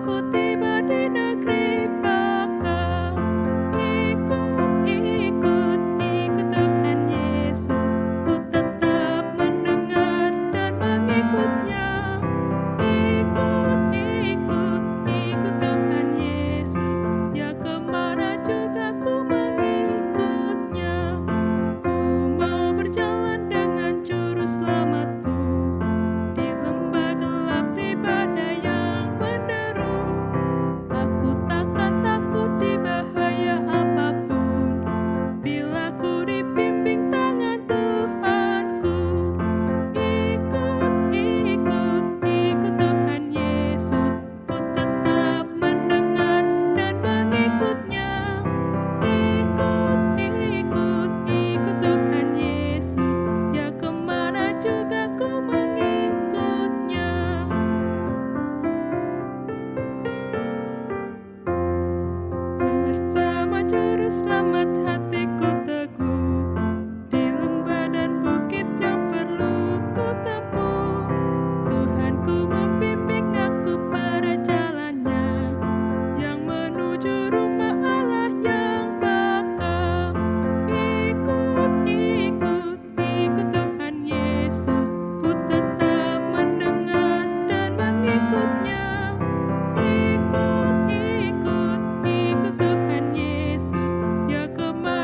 Aku tiba di negeri Baka. Ikut, ikut, ikut Tuhan Yesus. Ku tetap mendengar dan mengikutnya. Ikut, ikut, ikut Tuhan Yesus. Ya kemana juga ku mengikutnya. Ku mau berjalan dengan juru selamatku. Di lembah gelap, di badai yang menderu, aku takkan takut di bahaya apapun. Bila ku dibimbing tangan Tuhanku. Ikut, ikut, ikut Tuhan Yesus. Ku tetap mendengar dan mengikutnya. Ikut, ikut, ikut Tuhan Yesus. Ya kemana juga ku mengikutnya. Bersama juru selamat hatiku teguh. Di lembah dan bukit yang perlu ku tempuh, Tuhanku membimbing aku pada jalannya, yang menuju rumah Allah yang bakal. Ikut, ikut, ikut Tuhan Yesus. Ku tetap mendengar dan mengikutnya. Ikut, ikut, ikut Tuhan Yesus. Ya kemana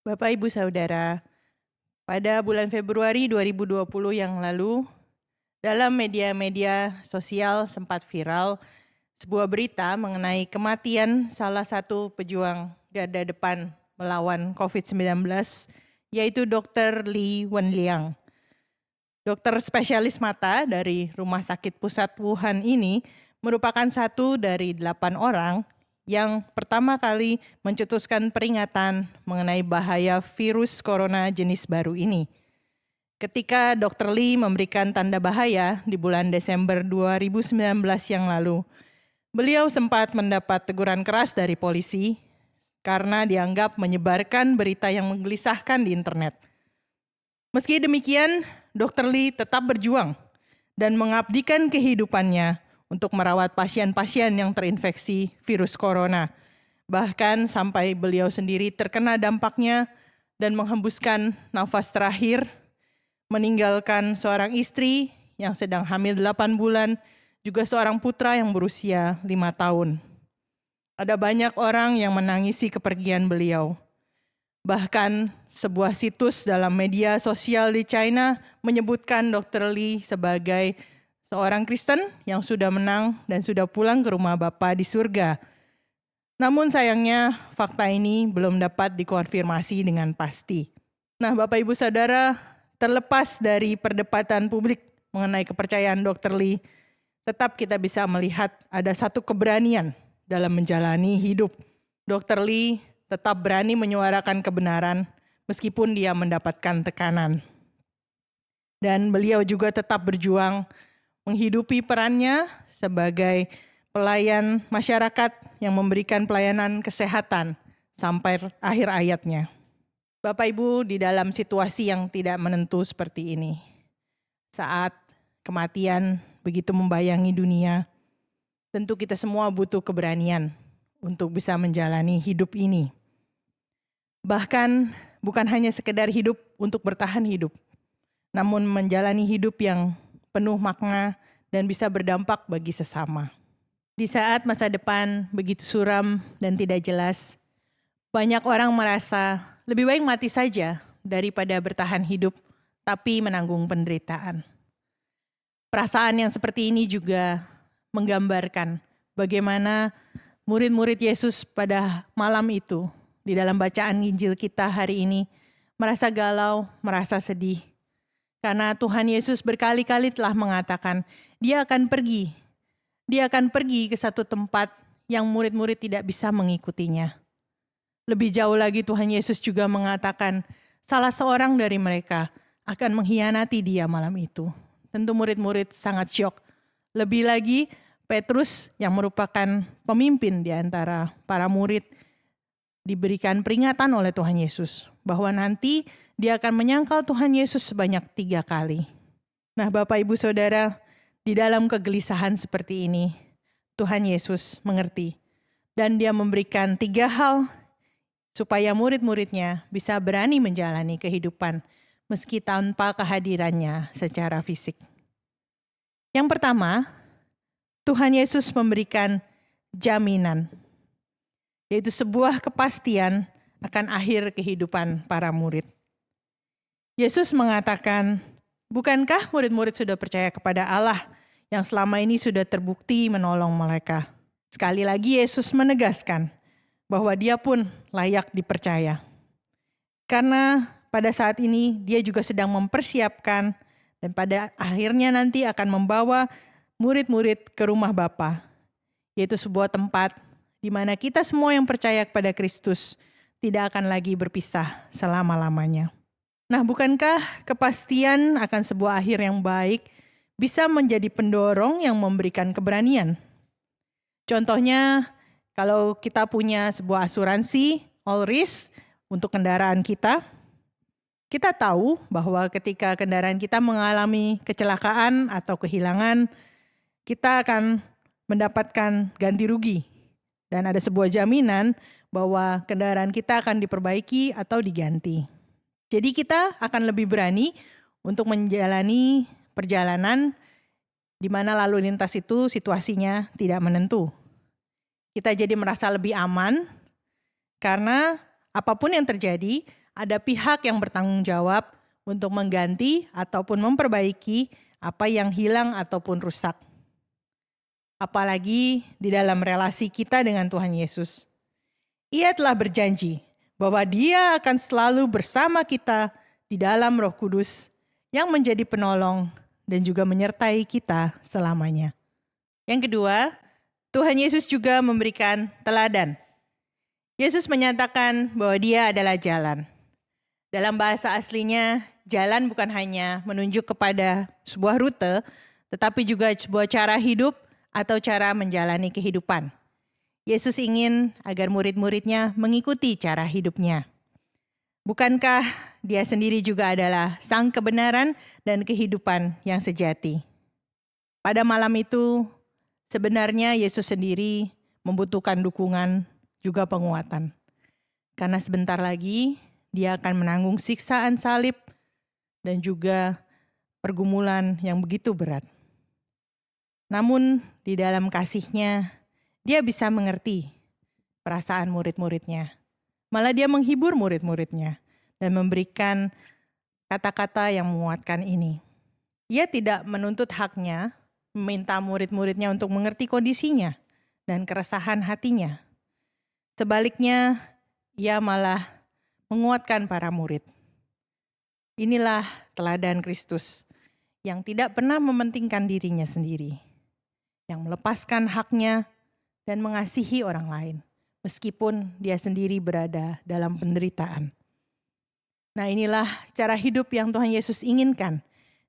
Bapak, Ibu, Saudara, pada bulan Februari 2020 yang lalu, dalam media-media sosial sempat viral sebuah berita mengenai kematian salah satu pejuang garda depan melawan COVID-19, yaitu Dr. Li Wenliang. Dokter spesialis mata dari Rumah Sakit Pusat Wuhan ini merupakan satu dari 8 orang yang pertama kali mencetuskan peringatan mengenai bahaya virus corona jenis baru ini. Ketika Dr. Li memberikan tanda bahaya di bulan Desember 2019 yang lalu, beliau sempat mendapat teguran keras dari polisi karena dianggap menyebarkan berita yang menggelisahkan di internet. Meski demikian, Dr. Li tetap berjuang dan mengabdikan kehidupannya untuk merawat pasien-pasien yang terinfeksi virus corona. Bahkan sampai beliau sendiri terkena dampaknya dan menghembuskan nafas terakhir, meninggalkan seorang istri yang sedang hamil 8 bulan, juga seorang putra yang berusia 5 tahun. Ada banyak orang yang menangisi kepergian beliau. Bahkan sebuah situs dalam media sosial di China menyebutkan Dr. Li sebagai seorang Kristen yang sudah menang dan sudah pulang ke rumah Bapa di surga. Namun sayangnya fakta ini belum dapat dikonfirmasi dengan pasti. Nah, Bapak Ibu Saudara, terlepas dari perdebatan publik mengenai kepercayaan Dr. Li, tetap kita bisa melihat ada satu keberanian dalam menjalani hidup. Dr. Li tetap berani menyuarakan kebenaran meskipun dia mendapatkan tekanan. Dan beliau juga tetap berjuang menghidupi perannya sebagai pelayan masyarakat yang memberikan pelayanan kesehatan sampai akhir hayatnya. Bapak Ibu, di dalam situasi yang tidak menentu seperti ini, saat kematian begitu membayangi dunia, tentu kita semua butuh keberanian untuk bisa menjalani hidup ini. Bahkan bukan hanya sekedar hidup untuk bertahan hidup, namun menjalani hidup yang penuh makna dan bisa berdampak bagi sesama. Di saat masa depan begitu suram dan tidak jelas, banyak orang merasa lebih baik mati saja daripada bertahan hidup tapi menanggung penderitaan. Perasaan yang seperti ini juga menggambarkan bagaimana murid-murid Yesus pada malam itu di dalam bacaan Injil kita hari ini merasa galau, merasa sedih. Karena Tuhan Yesus berkali-kali telah mengatakan dia akan pergi. Dia akan pergi ke satu tempat yang murid-murid tidak bisa mengikutinya. Lebih jauh lagi Tuhan Yesus juga mengatakan salah seorang dari mereka akan mengkhianati dia malam itu. Tentu murid-murid sangat syok. Lebih lagi Petrus yang merupakan pemimpin di antara para murid diberikan peringatan oleh Tuhan Yesus bahwa nanti dia akan menyangkal Tuhan Yesus sebanyak 3 kali. Nah, Bapak Ibu Saudara, di dalam kegelisahan seperti ini, Tuhan Yesus mengerti dan dia memberikan 3 hal supaya murid-muridnya bisa berani menjalani kehidupan meski tanpa kehadirannya secara fisik. Yang pertama, Tuhan Yesus memberikan jaminan, yaitu sebuah kepastian akan akhir kehidupan para murid. Yesus mengatakan, bukankah murid-murid sudah percaya kepada Allah yang selama ini sudah terbukti menolong mereka? Sekali lagi Yesus menegaskan bahwa dia pun layak dipercaya. Karena pada saat ini dia juga sedang mempersiapkan dan pada akhirnya nanti akan membawa murid-murid ke rumah Bapa, yaitu sebuah tempat di mana kita semua yang percaya kepada Kristus tidak akan lagi berpisah selama-lamanya. Nah, bukankah kepastian akan sebuah akhir yang baik bisa menjadi pendorong yang memberikan keberanian? Contohnya, kalau kita punya sebuah asuransi all risk untuk kendaraan kita tahu bahwa ketika kendaraan kita mengalami kecelakaan atau kehilangan, kita akan mendapatkan ganti rugi. Dan ada sebuah jaminan bahwa kendaraan kita akan diperbaiki atau diganti. Jadi kita akan lebih berani untuk menjalani perjalanan di mana lalu lintas itu situasinya tidak menentu. Kita jadi merasa lebih aman karena apapun yang terjadi ada pihak yang bertanggung jawab untuk mengganti ataupun memperbaiki apa yang hilang ataupun rusak. Apalagi di dalam relasi kita dengan Tuhan Yesus. Ia telah berjanji bahwa Dia akan selalu bersama kita di dalam Roh Kudus yang menjadi penolong dan juga menyertai kita selamanya. Yang kedua, Tuhan Yesus juga memberikan teladan. Yesus menyatakan bahwa Dia adalah jalan. Dalam bahasa aslinya, jalan bukan hanya menunjuk kepada sebuah rute, tetapi juga sebuah cara hidup atau cara menjalani kehidupan. Yesus ingin agar murid-muridnya mengikuti cara hidupnya. Bukankah Dia sendiri juga adalah sang kebenaran dan kehidupan yang sejati? Pada malam itu, sebenarnya Yesus sendiri membutuhkan dukungan juga penguatan. Karena sebentar lagi Dia akan menanggung siksaan salib dan juga pergumulan yang begitu berat. Namun di dalam kasih-Nya, Dia bisa mengerti perasaan murid-muridnya. Malah Dia menghibur murid-muridnya dan memberikan kata-kata yang menguatkan ini. Ia tidak menuntut haknya, meminta murid-muridnya untuk mengerti kondisinya dan keresahan hatinya. Sebaliknya, Ia malah menguatkan para murid. Inilah teladan Kristus yang tidak pernah mementingkan dirinya sendiri, yang melepaskan haknya dan mengasihi orang lain, meskipun Dia sendiri berada dalam penderitaan. Nah, inilah cara hidup yang Tuhan Yesus inginkan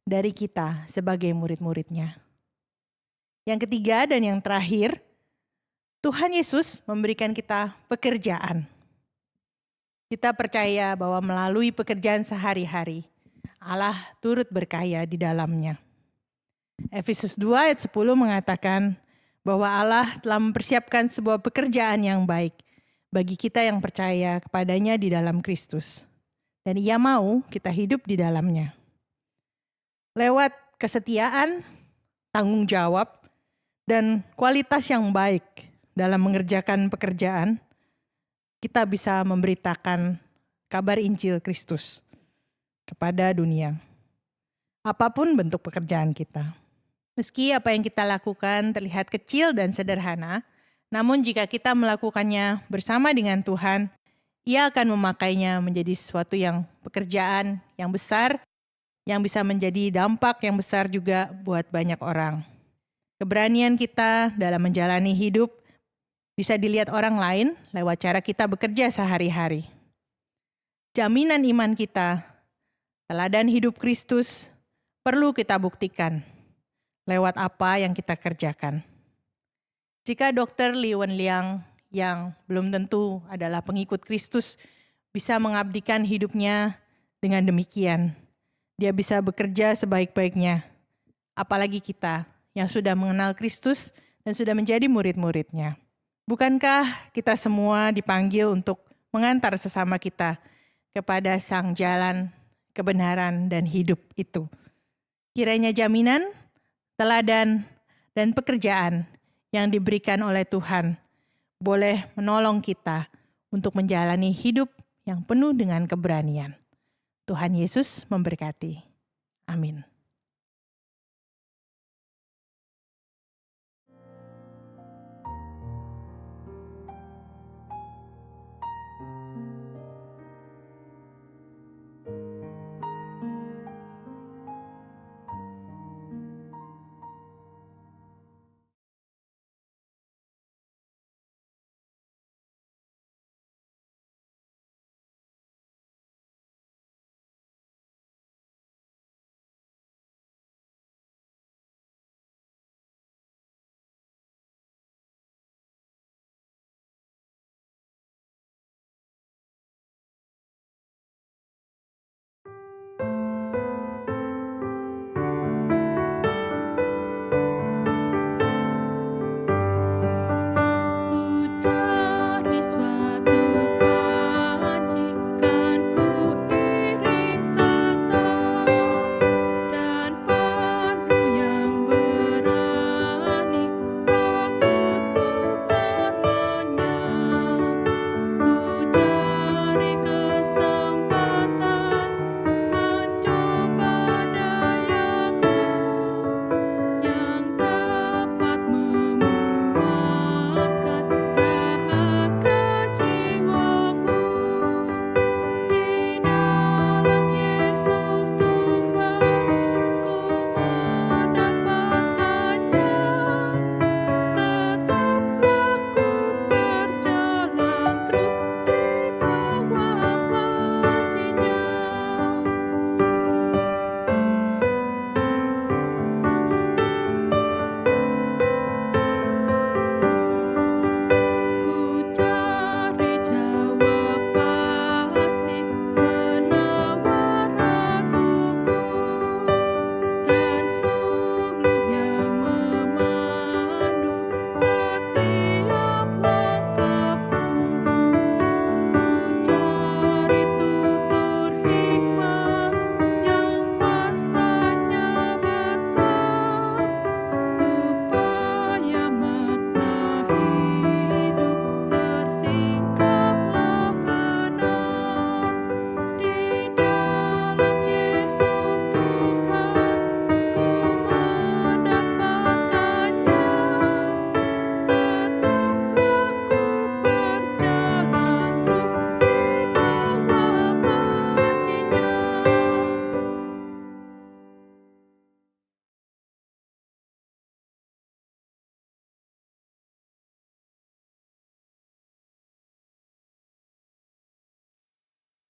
dari kita sebagai murid-murid-Nya. Yang ketiga dan yang terakhir, Tuhan Yesus memberikan kita pekerjaan. Kita percaya bahwa melalui pekerjaan sehari-hari, Allah turut berkarya di dalamnya. Efesus 2 ayat 10 mengatakan bahwa Allah telah mempersiapkan sebuah pekerjaan yang baik bagi kita yang percaya kepadanya di dalam Kristus. Dan Ia mau kita hidup di dalamnya. Lewat kesetiaan, tanggung jawab, dan kualitas yang baik dalam mengerjakan pekerjaan, kita bisa memberitakan kabar Injil Kristus kepada dunia. Apapun bentuk pekerjaan kita. Meski apa yang kita lakukan terlihat kecil dan sederhana, namun jika kita melakukannya bersama dengan Tuhan, Ia akan memakainya menjadi sesuatu yang pekerjaan yang besar, yang bisa menjadi dampak yang besar juga buat banyak orang. Keberanian kita dalam menjalani hidup bisa dilihat orang lain lewat cara kita bekerja sehari-hari. Jaminan iman kita, teladan hidup Kristus, perlu kita buktikan lewat apa yang kita kerjakan. Jika Dr. Li Wenliang yang belum tentu adalah pengikut Kristus bisa mengabdikan hidupnya dengan demikian, dia bisa bekerja sebaik-baiknya. Apalagi kita yang sudah mengenal Kristus dan sudah menjadi murid-murid-Nya. Bukankah kita semua dipanggil untuk mengantar sesama kita kepada sang jalan, kebenaran, dan hidup itu? Kiranya jaminan, teladan, dan pekerjaan yang diberikan oleh Tuhan boleh menolong kita untuk menjalani hidup yang penuh dengan keberanian. Tuhan Yesus memberkati. Amin.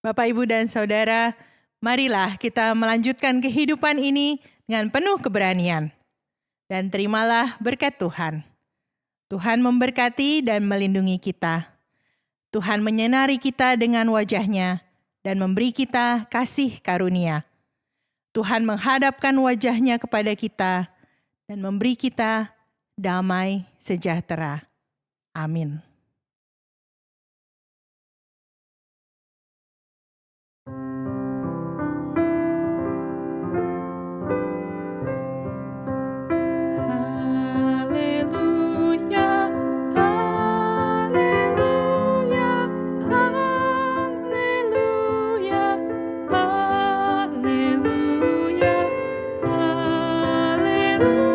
Bapak, Ibu, dan Saudara, marilah kita melanjutkan kehidupan ini dengan penuh keberanian. Dan terimalah berkat Tuhan. Tuhan memberkati dan melindungi kita. Tuhan menyinari kita dengan wajah-Nya dan memberi kita kasih karunia. Tuhan menghadapkan wajah-Nya kepada kita dan memberi kita damai sejahtera. Amin. Haleluya, haleluya, haleluya, haleluya, haleluya.